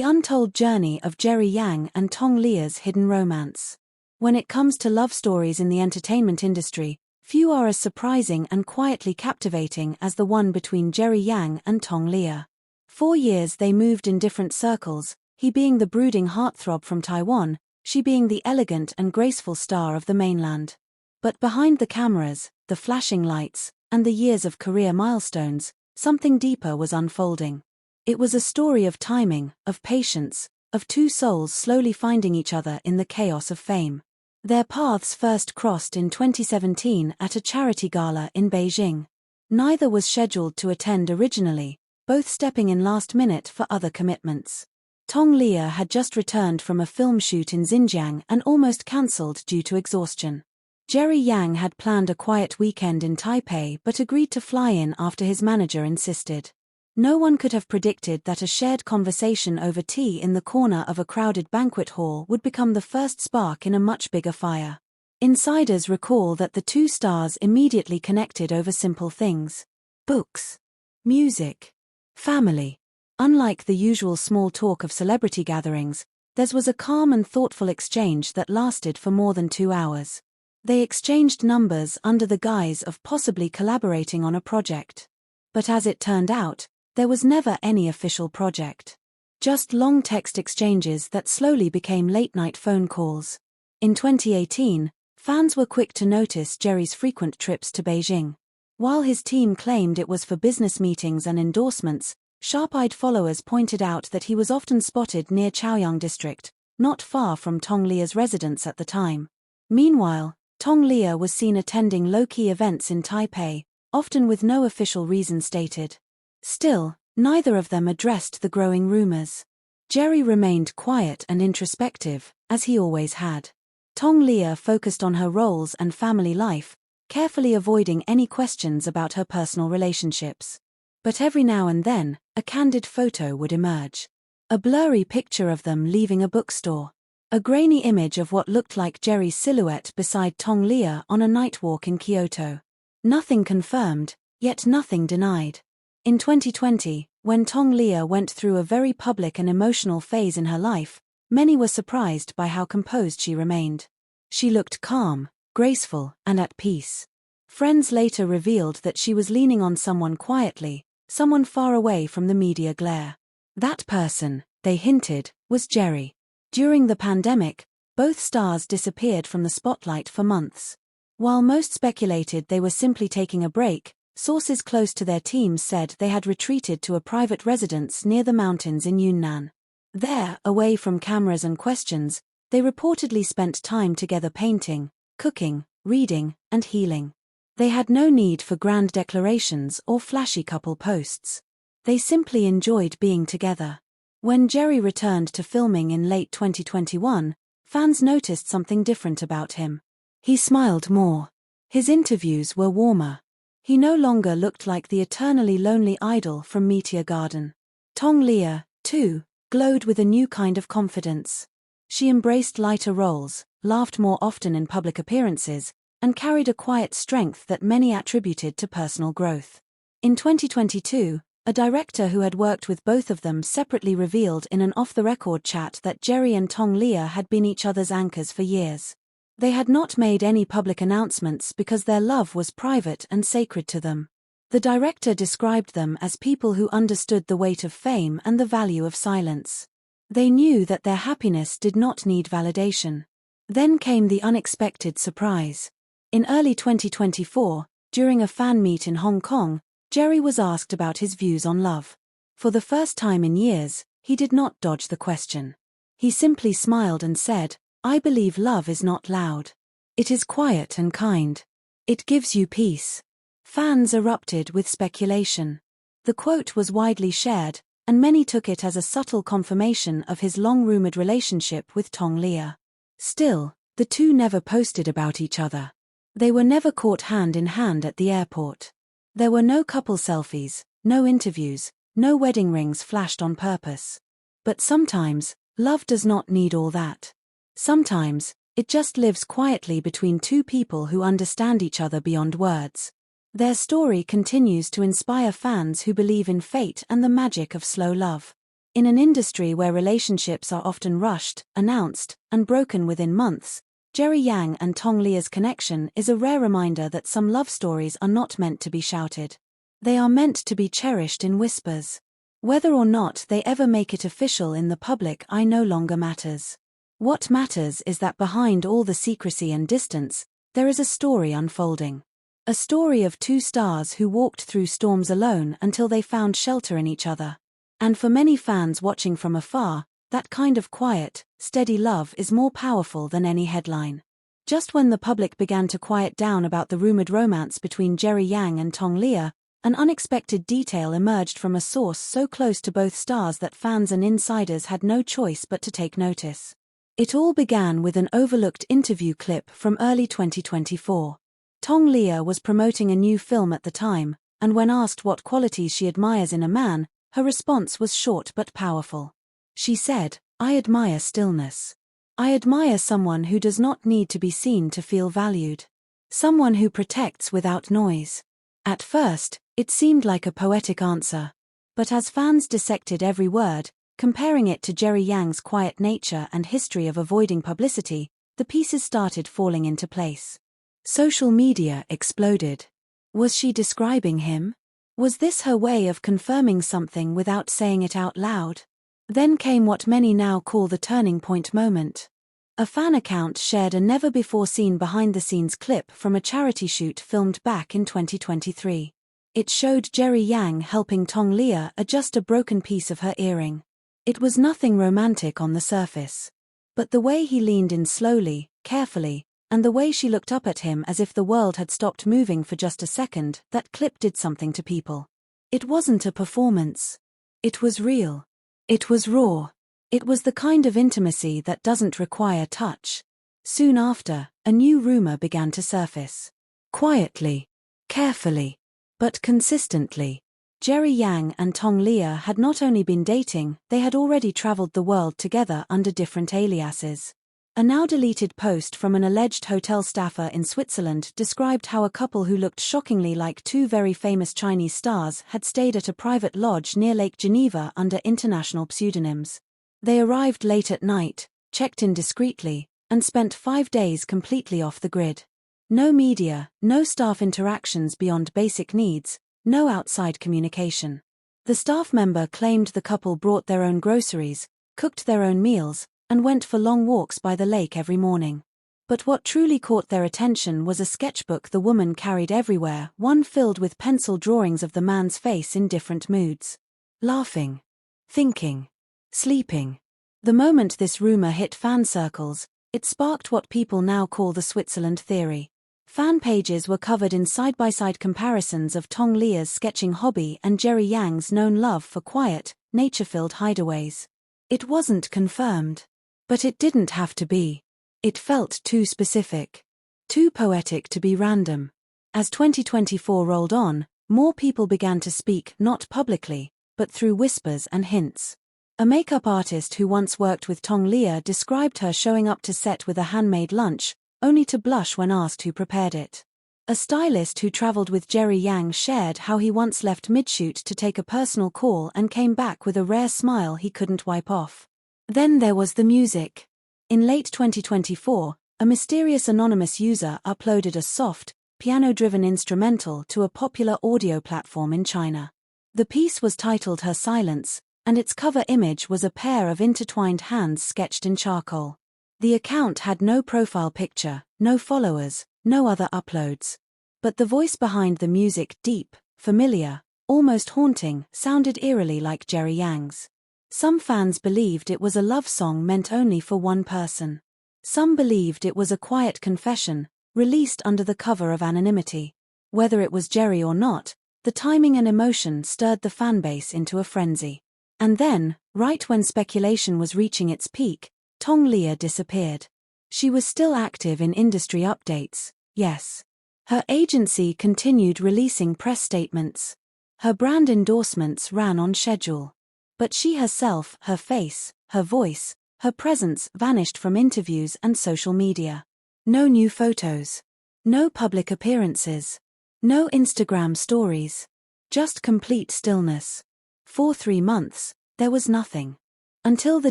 The untold journey of Jerry Yang and Tong Liya'S hidden romance. When it comes to love stories in the entertainment industry, few are as surprising and quietly captivating as the one between Jerry Yang and Tong Liya. 4 years they moved in different circles, he being the brooding heartthrob from Taiwan, she being the elegant and graceful star of the mainland. But behind the cameras, the flashing lights, and the years of career milestones, something deeper was unfolding. It was a story of timing, of patience, of two souls slowly finding each other in the chaos of fame. Their paths first crossed in 2017 at a charity gala in Beijing. Neither was scheduled to attend originally, both stepping in last minute for other commitments. Tong Liya had just returned from a film shoot in Xinjiang and almost cancelled due to exhaustion. Jerry Yang had planned a quiet weekend in Taipei but agreed to fly in after his manager insisted. No one could have predicted that a shared conversation over tea in the corner of a crowded banquet hall would become the first spark in a much bigger fire. Insiders recall that the two stars immediately connected over simple things: books, music, family. Unlike the usual small talk of celebrity gatherings, theirs was a calm and thoughtful exchange that lasted for more than 2 hours. They exchanged numbers under the guise of possibly collaborating on a project. But as it turned out, there was never any official project. Just long text exchanges that slowly became late-night phone calls. In 2018, fans were quick to notice Jerry's frequent trips to Beijing. While his team claimed it was for business meetings and endorsements, sharp-eyed followers pointed out that he was often spotted near Chaoyang district, not far from Tong Liya'S residence at the time. Meanwhile, Tong Liya was seen attending Lowkey events in Taipei, often with no official reason stated. Still, neither of them addressed the growing rumors. Jerry remained quiet and introspective, as he always had. Tong Liya focused on her roles and family life, carefully avoiding any questions about her personal relationships. But every now and then, a candid photo would emerge. A blurry picture of them leaving a bookstore. A grainy image of what looked like Jerry's silhouette beside Tong Liya on a night walk in Kyoto. Nothing confirmed, yet nothing denied. In 2020, when Tong Liya went through a very public and emotional phase in her life, many were surprised by how composed she remained. She looked calm, graceful, and at peace. Friends later revealed that she was leaning on someone quietly, someone far away from the media glare. That person, they hinted, was Jerry. During the pandemic, both stars disappeared from the spotlight for months. While most speculated they were simply taking a break, sources close to their teams said they had retreated to a private residence near the mountains in Yunnan. There, away from cameras and questions, they reportedly spent time together painting, cooking, reading, and healing. They had no need for grand declarations or flashy couple posts. They simply enjoyed being together. When Jerry returned to filming in late 2021, fans noticed something different about him. He smiled more. His interviews were warmer. He no longer looked like the eternally lonely idol from Meteor Garden. Tong Liya, too, glowed with a new kind of confidence. She embraced lighter roles, laughed more often in public appearances, and carried a quiet strength that many attributed to personal growth. In 2022, a director who had worked with both of them separately revealed in an off-the-record chat that Jerry and Tong Liya had been each other's anchors for years. They had not made any public announcements because their love was private and sacred to them. The director described them as people who understood the weight of fame and the value of silence. They knew that their happiness did not need validation. Then came the unexpected surprise. In early 2024, during a fan meet in Hong Kong, Jerry was asked about his views on love. For the first time in years, he did not dodge the question. He simply smiled and said, "I believe love is not loud. It is quiet and kind. It gives you peace." Fans erupted with speculation. The quote was widely shared, and many took it as a subtle confirmation of his long-rumored relationship with Tong Liya. Still, the two never posted about each other. They were never caught hand in hand at the airport. There were no couple selfies, no interviews, no wedding rings flashed on purpose. But sometimes, love does not need all that. Sometimes, it just lives quietly between two people who understand each other beyond words. Their story continues to inspire fans who believe in fate and the magic of slow love. In an industry where relationships are often rushed, announced, and broken within months, Jerry Yang and Tong Liya'S connection is a rare reminder that some love stories are not meant to be shouted. They are meant to be cherished in whispers. Whether or not they ever make it official in the public no longer matters. What matters is that behind all the secrecy and distance, there is a story unfolding. A story of two stars who walked through storms alone until they found shelter in each other. And for many fans watching from afar, that kind of quiet, steady love is more powerful than any headline. Just when the public began to quiet down about the rumored romance between Jerry Yang and Tong Liya, an unexpected detail emerged from a source so close to both stars that fans and insiders had no choice but to take notice. It all began with an overlooked interview clip from early 2024. Tong Liya was promoting a new film at the time, and when asked what qualities she admires in a man, her response was short but powerful. She said, "I admire stillness. I admire someone who does not need to be seen to feel valued. Someone who protects without noise." At first, it seemed like a poetic answer. But as fans dissected every word, comparing it to Jerry Yang's quiet nature and history of avoiding publicity, the pieces started falling into place. Social media exploded. Was she describing him? Was this her way of confirming something without saying it out loud? Then came what many now call the turning point moment. A fan account shared a never-before-seen behind-the-scenes clip from a charity shoot filmed back in 2023. It showed Jerry Yang helping Tong Liya adjust a broken piece of her earring. It was nothing romantic on the surface. But the way he leaned in slowly, carefully, and the way she looked up at him as if the world had stopped moving for just a second, that clip did something to people. It wasn't a performance. It was real. It was raw. It was the kind of intimacy that doesn't require touch. Soon after, a new rumor began to surface. Quietly, carefully, but consistently, Jerry Yang and Tong Liya had not only been dating, they had already traveled the world together under different aliases. A now-deleted post from an alleged hotel staffer in Switzerland described how a couple who looked shockingly like two very famous Chinese stars had stayed at a private lodge near Lake Geneva under international pseudonyms. They arrived late at night, checked in discreetly, and spent 5 days completely off the grid. No media, no staff interactions beyond basic needs, no outside communication. The staff member claimed the couple brought their own groceries, cooked their own meals, and went for long walks by the lake every morning. But what truly caught their attention was a sketchbook the woman carried everywhere, one filled with pencil drawings of the man's face in different moods. Laughing. Thinking. Sleeping. The moment this rumor hit fan circles, it sparked what people now call the Switzerland theory. Fan pages were covered in side-by-side comparisons of Tong Liya'S sketching hobby and Jerry Yang's known love for quiet, nature-filled hideaways. It wasn't confirmed. But it didn't have to be. It felt too specific. Too poetic to be random. As 2024 rolled on, more people began to speak not publicly, but through whispers and hints. A makeup artist who once worked with Tong Liya described her showing up to set with a handmade lunch, only to blush when asked who prepared it. A stylist who traveled with Jerry Yang shared how he once left mid-shoot to take a personal call and came back with a rare smile he couldn't wipe off. Then there was the music. In late 2024, a mysterious anonymous user uploaded a soft, piano-driven instrumental to a popular audio platform in China. The piece was titled Her Silence, and its cover image was a pair of intertwined hands sketched in charcoal. The account had no profile picture, no followers, no other uploads. But the voice behind the music, deep, familiar, almost haunting, sounded eerily like Jerry Yang's. Some fans believed it was a love song meant only for one person. Some believed it was a quiet confession, released under the cover of anonymity. Whether it was Jerry or not, the timing and emotion stirred the fanbase into a frenzy. And then, right when speculation was reaching its peak, Tong Liya disappeared. She was still active in industry updates, yes. Her agency continued releasing press statements. Her brand endorsements ran on schedule. But she herself, her face, her voice, her presence vanished from interviews and social media. No new photos. No public appearances. No Instagram stories. Just complete stillness. For 3 months, There was nothing. Until the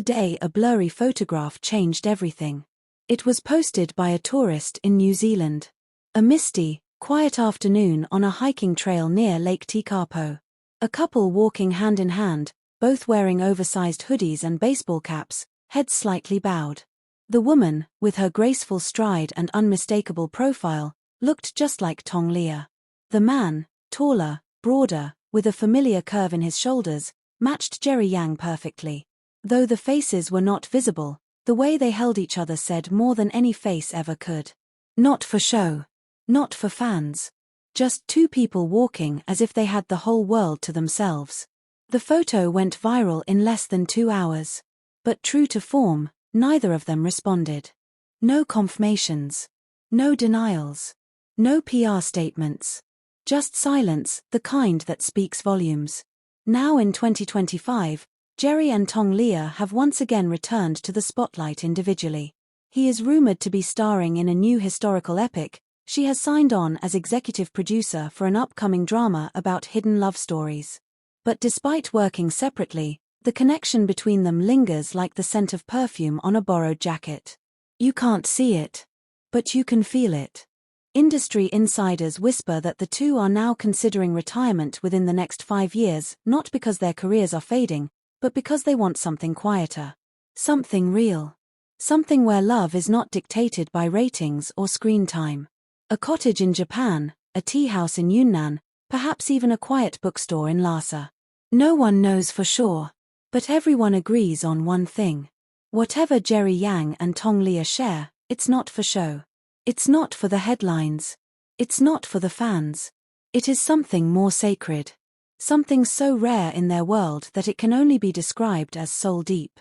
day a blurry photograph changed everything. It was posted by a tourist in New Zealand. A misty, quiet afternoon on a hiking trail near Lake Tekapo. A couple walking hand in hand, both wearing oversized hoodies and baseball caps, heads slightly bowed. The woman, with her graceful stride and unmistakable profile, looked just like Tong Liya. The man, taller, broader, with a familiar curve in his shoulders, matched Jerry Yang perfectly. Though the faces were not visible, the way they held each other said more than any face ever could. Not for show. Not for fans. Just two people walking as if they had the whole world to themselves. The photo went viral in less than 2 hours. But true to form, neither of them responded. No confirmations. No denials. No PR statements. Just silence, the kind that speaks volumes. Now in 2025, Jerry and Tong Liya have once again returned to the spotlight individually. He is rumored to be starring in a new historical epic. She has signed on as executive producer for an upcoming drama about hidden love stories. But despite working separately, the connection between them lingers like the scent of perfume on a borrowed jacket. You can't see it, but you can feel it. Industry insiders whisper that the two are now considering retirement within the next 5 years, not because their careers are fading, but because they want something quieter. Something real. Something where love is not dictated by ratings or screen time. A cottage in Japan, a tea house in Yunnan, perhaps even a quiet bookstore in Lhasa. No one knows for sure. But everyone agrees on one thing. Whatever Jerry Yang and Tong Liya share, it's not for show. It's not for the headlines. It's not for the fans. It is something more sacred. Something so rare in their world that it can only be described as soul deep.